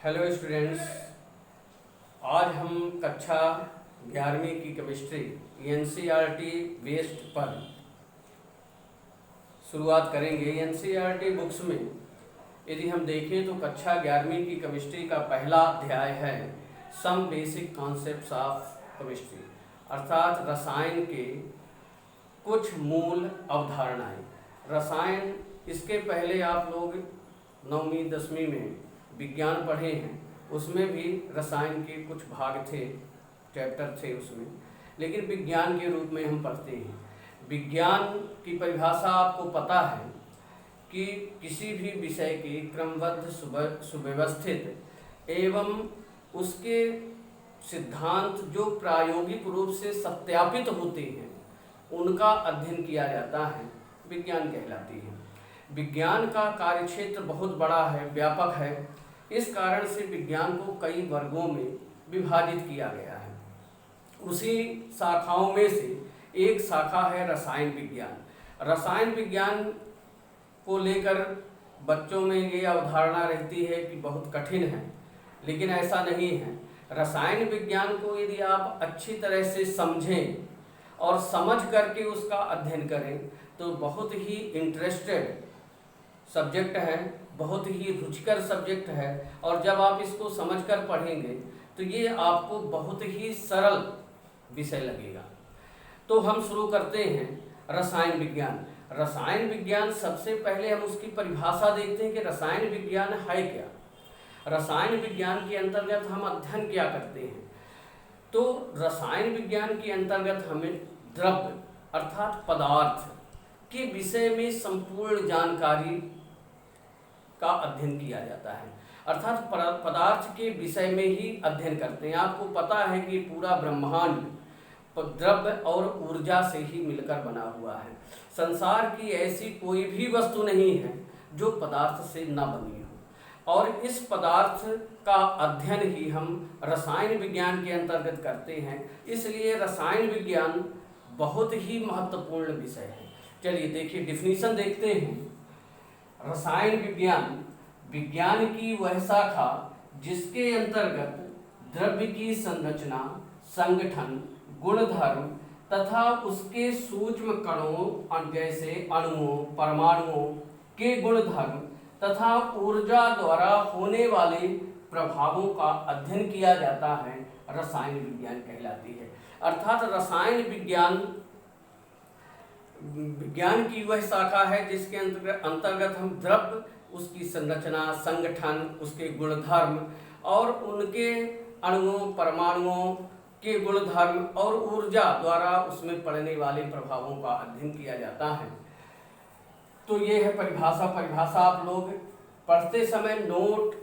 Hello students, आज हम कक्षा 11वीं की केमिस्ट्री एनसीईआरटी बेस्ड पर शुरुआत करेंगे। एनसीईआरटी बुक्स में यदि हम देखें तो कक्षा 11वीं की केमिस्ट्री का पहला अध्याय है some basic concepts of chemistry, अर्थात रसायन के कुछ मूल अवधारणाएं। रसायन, इसके पहले आप लोग 9वीं 10वीं में विज्ञान पढ़े हैं, उसमें भी रसायन के कुछ भाग थे, चैप्टर थे उसमें, लेकिन विज्ञान के रूप में हम पढ़ते हैं। विज्ञान की परिभाषा आपको पता है कि किसी भी विषय के क्रमबद्ध, सुव्यवस्थित एवं उसके सिद्धांत जो प्रायोगिक रूप से सत्यापित होते हैं उनका अध्ययन किया जाता है, विज्ञान कहलाती है। विज्ञान का कार्यक्षेत्र बहुत बड़ा है, व्यापक है। इस कारण से विज्ञान को कई वर्गों में विभाजित किया गया है। उसी शाखाओं में से एक शाखा है रसायन विज्ञान। रसायन विज्ञान को लेकर बच्चों में ये अवधारणा रहती है कि बहुत कठिन है, लेकिन ऐसा नहीं है। रसायन विज्ञान को यदि आप अच्छी तरह से समझें और समझ करके उसका अध्ययन करें तो बहुत ही इंटरेस्टेड सब्जेक्ट है, बहुत ही रुचिकर सब्जेक्ट है। और जब आप इसको समझकर पढ़ेंगे तो ये आपको बहुत ही सरल विषय लगेगा। तो हम शुरू करते हैं रसायन विज्ञान। रसायन विज्ञान, सबसे पहले हम उसकी परिभाषा देखते हैं कि रसायन विज्ञान है क्या। रसायन विज्ञान के अंतर्गत हम अध्ययन क्या करते हैं। तो रसायन विज्ञान के अंतर्गत हमें द्रव्य अर्थात पदार्थ के विषय में संपूर्ण जानकारी का अध्ययन किया जाता है, अर्थात पदार्थ के विषय में ही अध्ययन करते हैं। आपको पता है कि पूरा ब्रह्मांड द्रव्य और ऊर्जा से ही मिलकर बना हुआ है। संसार की ऐसी कोई भी वस्तु नहीं है जो पदार्थ से न बनी हो, और इस पदार्थ का अध्ययन ही हम रसायन विज्ञान के अंतर्गत करते हैं। इसलिए रसायन विज्ञान बहुत ही महत्वपूर्ण विषय है। चलिए देखिए, डिफिनीशन देखते हैं। रसायन विज्ञान विज्ञान की वह शाखा जिसके अंतर्गत द्रव्य की संरचना, संगठन, गुणधर्म तथा उसके सूक्ष्म कणों जैसे अणुओं, परमाणुओं के गुणधर्म तथा ऊर्जा द्वारा होने वाले प्रभावों का अध्ययन किया जाता है, रसायन विज्ञान कहलाती है। अर्थात रसायन विज्ञान की वह शाखा है जिसके अंतर्गत हम द्रव्य, उसकी संरचना, संगठन, उसके गुणधर्म और उनके अणुओं, परमाणुओं के गुणधर्म और ऊर्जा द्वारा उसमें पड़ने वाले प्रभावों का अध्ययन किया जाता है। तो ये है परिभाषा। परिभाषा आप लोग पढ़ते समय नोट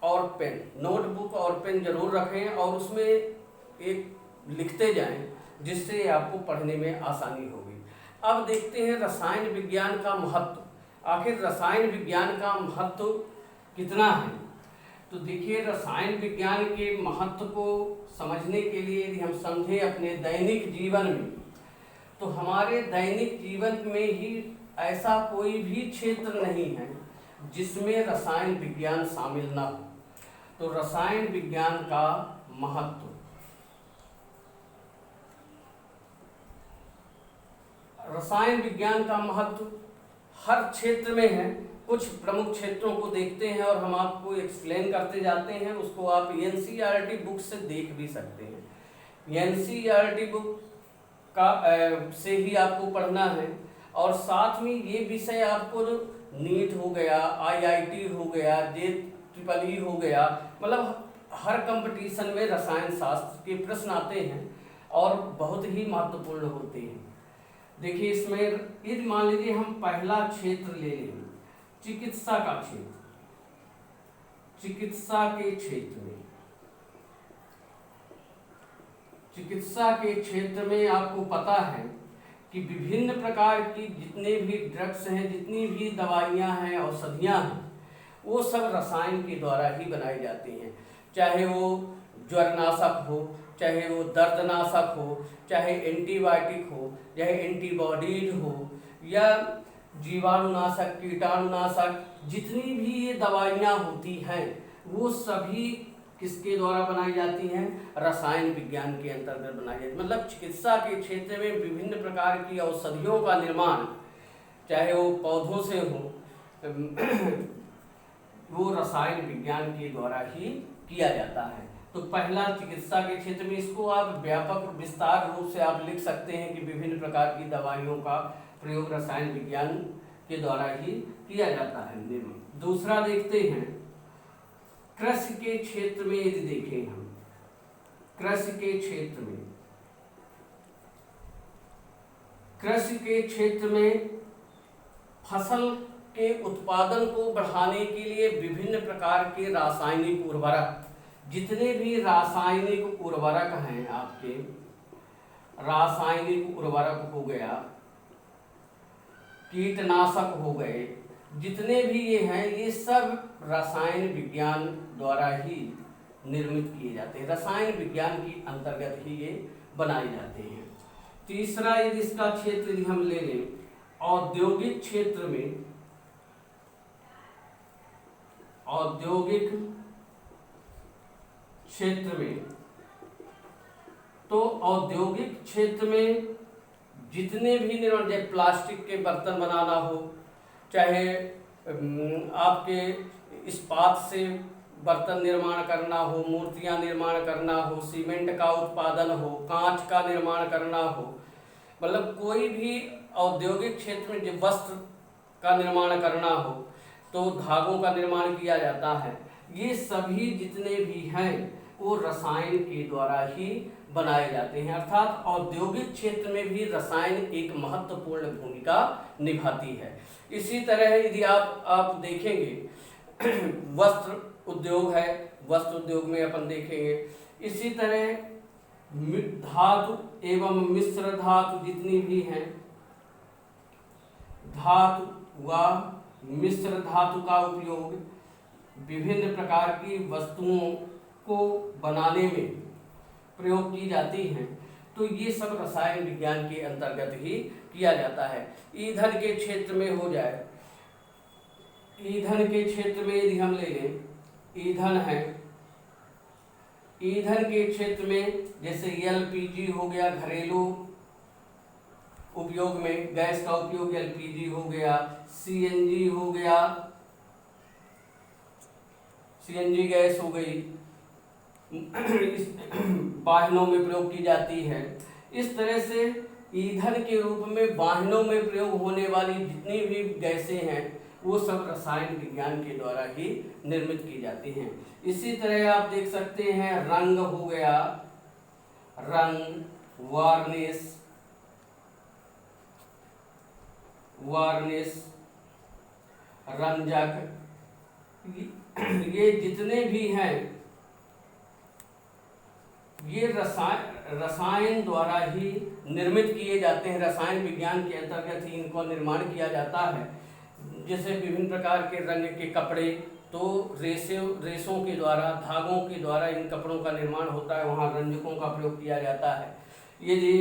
और पेन, नोटबुक और पेन जरूर रखें और उसमें एक लिखते जाएं, जिससे आपको पढ़ने में आसानी होगी। अब देखते हैं रसायन विज्ञान का महत्व। आखिर रसायन विज्ञान का महत्व कितना है। तो देखिए, रसायन विज्ञान के महत्व को समझने के लिए यदि हम समझें अपने दैनिक जीवन में, तो हमारे दैनिक जीवन में ही ऐसा कोई भी क्षेत्र नहीं है जिसमें रसायन विज्ञान शामिल न हो। तो रसायन विज्ञान का महत्व, रसायन विज्ञान का महत्व हर क्षेत्र में है। कुछ प्रमुख क्षेत्रों को देखते हैं और हम आपको एक्सप्लेन करते जाते हैं। उसको आप एनसीईआरटी बुक से देख भी सकते हैं। एनसीईआरटी बुक का से ही आपको पढ़ना है। और साथ में ये विषय आपको नीट हो गया, आईआईटी हो गया, JEE हो गया, मतलब हर कंपटीशन में रसायन शास्त्र के प्रश्न आते हैं और बहुत ही महत्वपूर्ण होते हैं। देखिए, इसमें यदि मान लीजिए हम पहला क्षेत्र ले लें, चिकित्सा का क्षेत्र। चिकित्सा के क्षेत्र में आपको पता है कि विभिन्न प्रकार की जितने भी ड्रग्स हैं, जितनी भी दवाइयां हैं, औषधियां हैं, वो सब रसायन के द्वारा ही बनाई जाती हैं। चाहे वो ज्वरनाशक हो, चाहे वो दर्दनाशक हो, चाहे एंटीबायोटिक हो, चाहे एंटीबॉडीज हो, या जीवाणुनाशक, कीटाणुनाशक, जितनी भी ये दवाइयाँ होती हैं वो सभी किसके द्वारा बनाई जाती हैं? रसायन विज्ञान के अंतर्गत बनाई जाती है। मतलब चिकित्सा के क्षेत्र में विभिन्न प्रकार की औषधियों का निर्माण, चाहे वो पौधों से हो, वो रसायन विज्ञान के द्वारा ही किया जाता है। तो पहला चिकित्सा के क्षेत्र में, इसको आप व्यापक विस्तार रूप से आप लिख सकते हैं कि विभिन्न प्रकार की दवाइयों का प्रयोग रसायन विज्ञान के द्वारा ही किया जाता है। दूसरा देखते हैं, कृषि के क्षेत्र में यदि देखें हम, कृषि के क्षेत्र में फसल के उत्पादन को बढ़ाने के लिए विभिन्न प्रकार के रासायनिक उर्वरक, जितने भी रासायनिक उर्वरक हैं आपके, रासायनिक उर्वरक हो गया, कीटनाशक हो गए, जितने भी ये हैं, ये सब रसायन विज्ञान द्वारा ही निर्मित किए जाते हैं, रसायन विज्ञान की अंतर्गत ही ये बनाए जाते हैं। तीसरा यदि इसका क्षेत्र यदि हम ले लें, औद्योगिक क्षेत्र में, औद्योगिक क्षेत्र में, तो औद्योगिक क्षेत्र में जितने भी निर्माण, चाहे प्लास्टिक के बर्तन बनाना हो, चाहे आपके इस्पात से बर्तन निर्माण करना हो, मूर्तियां निर्माण करना हो, सीमेंट का उत्पादन हो, कांच का निर्माण करना हो, मतलब कोई भी औद्योगिक क्षेत्र में जब वस्त्र का निर्माण करना हो तो धागों का निर्माण किया जाता है। ये सभी जितने भी हैं वो रसायन के द्वारा ही बनाए जाते हैं। अर्थात औद्योगिक क्षेत्र में भी रसायन एक महत्वपूर्ण भूमिका निभाती है। इसी तरह यदि आप देखेंगे वस्त्र उद्योग है, वस्त्र उद्योग में अपन देखेंगे, इसी तरह धातु एवं मिश्र धातु जितनी भी हैं, धातु व मिश्र धातु का उपयोग विभिन्न प्रकार की वस्तुओं को बनाने में प्रयोग की जाती हैं, तो ये सब रसायन विज्ञान के अंतर्गत ही किया जाता है। ईंधन के क्षेत्र में हो जाए, ईंधन के क्षेत्र में यदि हम ले लें, ईंधन है, ईंधन के क्षेत्र में जैसे एलपीजी हो गया, घरेलू उपयोग में गैस का उपयोग एलपीजी हो गया, सीएनजी हो गया, सीएनजी गैस हो गई, वाहनों में प्रयोग की जाती है। इस तरह से ईंधन के रूप में वाहनों में प्रयोग होने वाली जितनी भी गैसें हैं वो सब रसायन विज्ञान के द्वारा ही निर्मित की जाती हैं। इसी तरह आप देख सकते हैं रंग हो गया, रंग, वार्निश, रंजक, ये जितने भी हैं ये रसायन द्वारा ही निर्मित किए जाते हैं। रसायन विज्ञान के अंतर्गत ही इनको निर्माण किया जाता है। जैसे विभिन्न प्रकार के रंग के कपड़े, तो रेशों के द्वारा, धागों के द्वारा इन कपड़ों का निर्माण होता है, वहाँ रंजकों का प्रयोग किया जाता है। यदि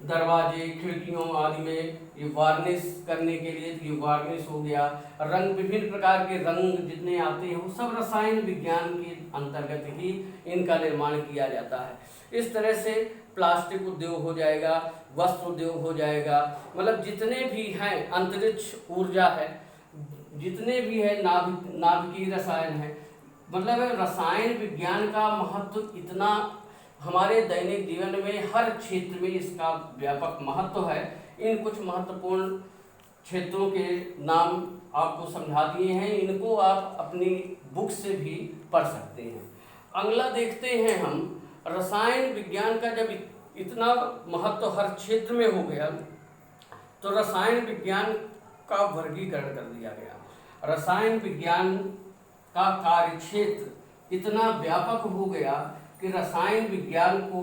दरवाजे, खिड़कियों आदि में ये वार्निश करने के लिए, ये वार्निश हो गया। रंग, विभिन्न प्रकार के रंग जितने आते हैं वो सब रसायन विज्ञान के अंतर्गत ही इनका निर्माण किया जाता है। इस तरह से प्लास्टिक उद्योग हो जाएगा, वस्त्र उद्योग हो जाएगा, मतलब जितने भी हैं, अंतरिक्ष ऊर्जा है, जितने भी है, नाभिकीय रसायन है, मतलब रसायन विज्ञान का महत्व इतना हमारे दैनिक जीवन में हर क्षेत्र में इसका व्यापक महत्व है। इन कुछ महत्वपूर्ण क्षेत्रों के नाम आपको समझा दिए हैं, इनको आप अपनी बुक से भी पढ़ सकते हैं। अगला देखते हैं हम, रसायन विज्ञान का जब इतना महत्व हर क्षेत्र में हो गया तो रसायन विज्ञान का वर्गीकरण कर दिया गया। रसायन विज्ञान का कार्य क्षेत्र इतना व्यापक हो गया कि रसायन विज्ञान को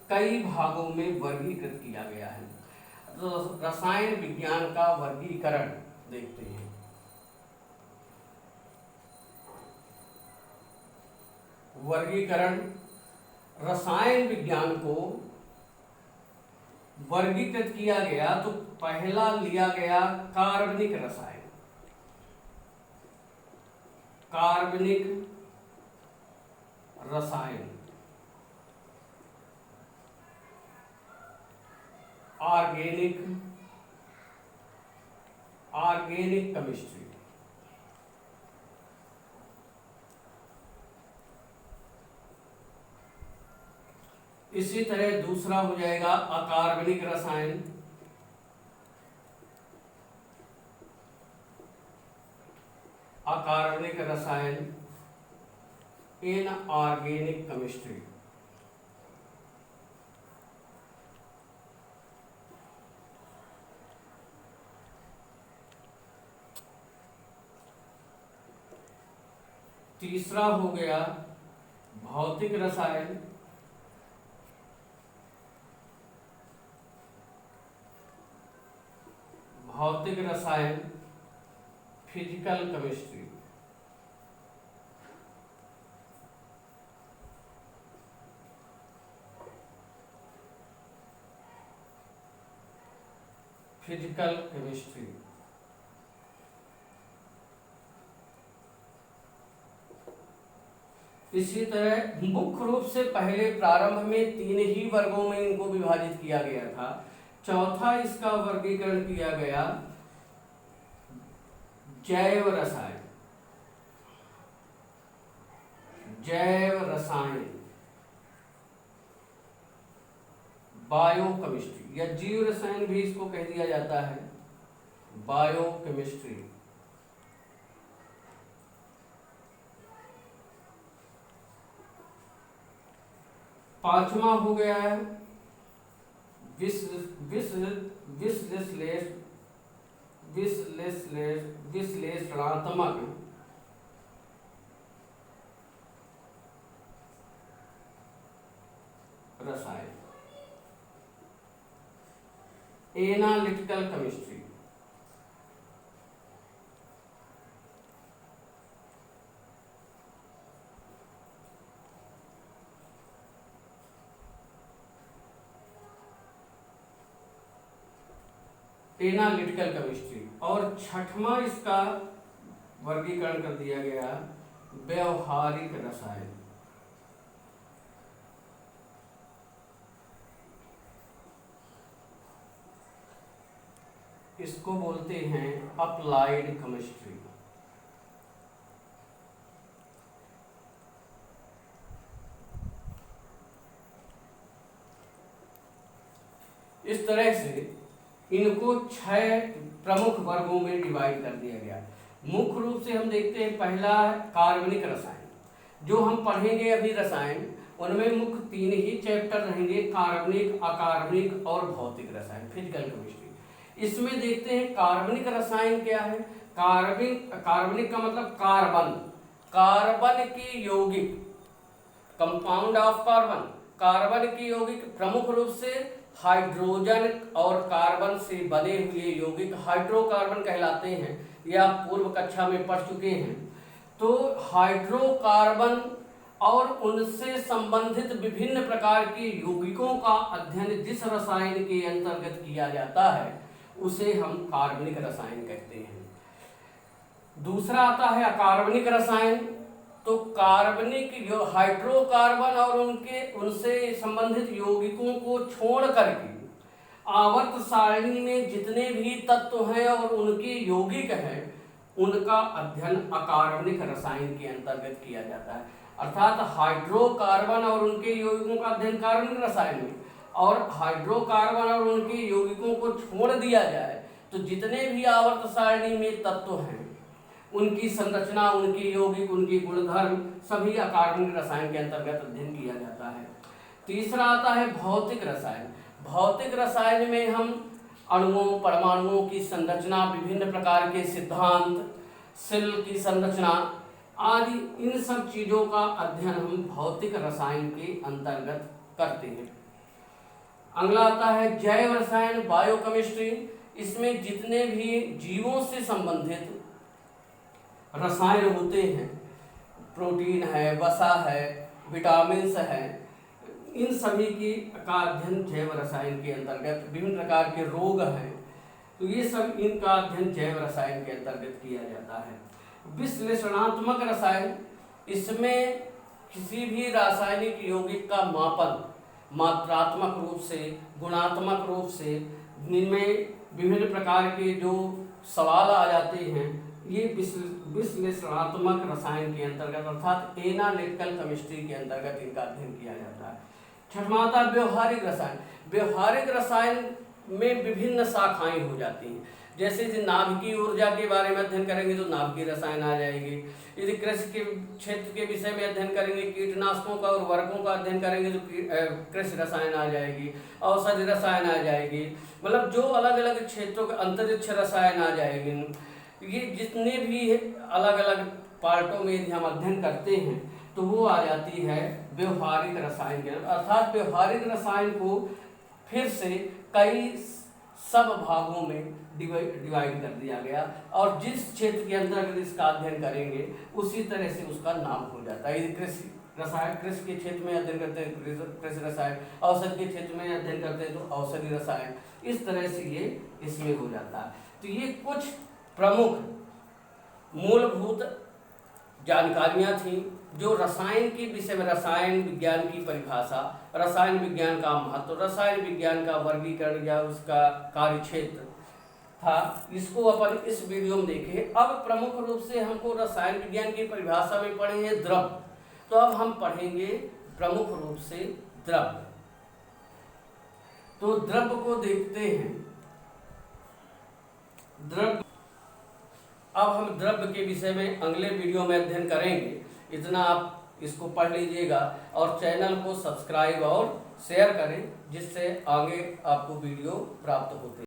कई भागों में वर्गीकृत किया गया है। तो रसायन विज्ञान का वर्गीकरण देखते हैं। वर्गीकरण, रसायन विज्ञान को वर्गीकृत किया गया तो पहला लिया गया कार्बनिक रसायन। कार्बनिक रसायन, ऑर्गेनिक केमिस्ट्री। इसी तरह दूसरा हो जाएगा अकार्बनिक रसायन, अकार्बनिक रसायन इन ऑर्गेनिक केमिस्ट्री। तीसरा हो गया भौतिक रसायन, भौतिक रसायन फिजिकल केमिस्ट्री। Physical chemistry. इसी तरह मुख्य रूप से पहले प्रारंभ में 3 ही वर्गों में इनको विभाजित किया गया था। चौथा इसका वर्गीकरण किया गया जैव रसायन, जैव रसायन, बायोकेमिस्ट्री, या जीव रसायन भी इसको कह दिया जाता है, बायोकेमिस्ट्री। पांचवा हो गया है विश्लेषणात्मक रसायन, एनालिटिकल केमिस्ट्री। Analytical chemistry. और छठवां इसका वर्गीकरण कर दिया गया व्यवहारिक रसायन, इसको बोलते हैं अप्लाइड केमिस्ट्री। इस तरह से इनको 6 प्रमुख वर्गों में डिवाइड कर दिया गया। मुख्य रूप से हम देखते हैं पहला कार्बनिक रसायन, जो हम पढ़ेंगे अभी रसायन, उनमें मुख्य 3 ही चैप्टर रहेंगे, कार्बनिक, अकार्बनिक और भौतिक रसायन, फिजिकल केमिस्ट्री। इसमें देखते हैं कार्बनिक रसायन क्या है। कार्बनिक का मतलब कार्बन, कार्बन की यौगिक, कंपाउंड ऑफ कार्बन, कार्बन की यौगिक प्रमुख रूप से हाइड्रोजन और कार्बन से बने हुए यौगिक हाइड्रोकार्बन कहलाते हैं। यह आप पूर्व कक्षा में पढ़ चुके हैं। तो हाइड्रोकार्बन और उनसे संबंधित विभिन्न प्रकार के यौगिकों का अध्ययन जिस रसायन के अंतर्गत किया जाता है उसे हम कार्बनिक रसायन कहते हैं। दूसरा आता है अकार्बनिक रसायन। तो कार्बनिक हाइड्रोकार्बन और उनसे संबंधित यौगिकों को छोड़ करके आवर्त सारणी में जितने भी तत्व हैं और उनके यौगिक हैं उनका अध्ययन अकार्बनिक रसायन के अंतर्गत किया जाता है। अर्थात हाइड्रोकार्बन और उनके यौगिकों का अध्ययन कार्बनिक रसायन में, और हाइड्रोकार्बन और उनके यौगिकों को छोड़ दिया जाए तो जितने भी आवर्त सारणी में तत्व हैं उनकी संरचना, उनके यौगिक, उनके गुणधर्म सभी अकार्बनिक रसायन के अंतर्गत अध्ययन किया जाता है। तीसरा आता है भौतिक रसायन। भौतिक रसायन में हम अणुओं, परमाणुओं की संरचना, विभिन्न प्रकार के सिद्धांत, सेल की संरचना आदि इन सब चीजों का अध्ययन हम भौतिक रसायन के अंतर्गत करते हैं। अगला आता है जैव रसायन, बायोकेमिस्ट्री। इसमें जितने भी जीवों से संबंधित रसायन होते हैं, प्रोटीन है, वसा है, विटामिन्स है, इन सभी की का अध्ययन जैव रसायन के अंतर्गत, विभिन्न प्रकार के रोग हैं तो ये सब इनका अध्ययन जैव रसायन के अंतर्गत किया जाता है। विश्लेषणात्मक रसायन, इसमें किसी भी रासायनिक यौगिक का मापन मात्रात्मक रूप से, गुणात्मक रूप से, इनमें विभिन्न प्रकार के जो सवाल आ जाते हैं, ये विश्लेषणात्मक रसायन के अंतर्गत अर्थात एनालिटिकल केमिस्ट्री के अंतर्गत इनका अध्ययन किया जाता है। छठवां था व्यवहारिक रसायन। व्यवहारिक रसायन में विभिन्न शाखाएं हो जाती हैं। जैसे नाभिकीय ऊर्जा के बारे में अध्ययन करेंगे तो नाभिकीय रसायन आ जाएगी। यदि कृषि के क्षेत्र के विषय में अध्ययन करेंगे, कीटनाशकों का और उर्वरकों का अध्ययन करेंगे तो कृषि रसायन आ जाएगी, औषधि रसायन आ जाएगी, मतलब जो अलग अलग क्षेत्रों के अंतरिक्ष रसायन आ जाएगी। ये जितने भी अलग अलग पार्टों में यदि हम अध्ययन करते हैं तो वो आ जाती है व्यवहारिक रसायन के अंदर। अर्थात व्यवहारिक रसायन को फिर से कई सब भागों में डिवाइड कर दिया गया और जिस क्षेत्र के अंदर इसका अध्ययन करेंगे उसी तरह से उसका नाम हो जाता है। यदि कृषि रसायन, कृषि के क्षेत्र में अध्ययन करते हैं कृषि रसायन, औषधि के क्षेत्र में अध्ययन करते हैं तो औषधि रसायन, इस तरह से ये इसमें हो जाता है। तो ये कुछ प्रमुख मूलभूत जानकारियां थी जो रसायन के विषय में, रसायन विज्ञान की परिभाषा, रसायन विज्ञान का महत्व, रसायन विज्ञान का वर्गीकरण या उसका कार्यक्षेत्र था, इसको अपन इस वीडियो में देखें। अब प्रमुख रूप से हमको रसायन विज्ञान की परिभाषा में पढ़ेंगे द्रव, तो अब हम पढ़ेंगे प्रमुख रूप से द्रव। तो द्रव को देखते हैं। द्रव, अब हम द्रव्य के विषय में अगले वीडियो में अध्ययन करेंगे। इतना आप इसको पढ़ लीजिएगा और चैनल को सब्सक्राइब और शेयर करें जिससे आगे आपको वीडियो प्राप्त होते हैं।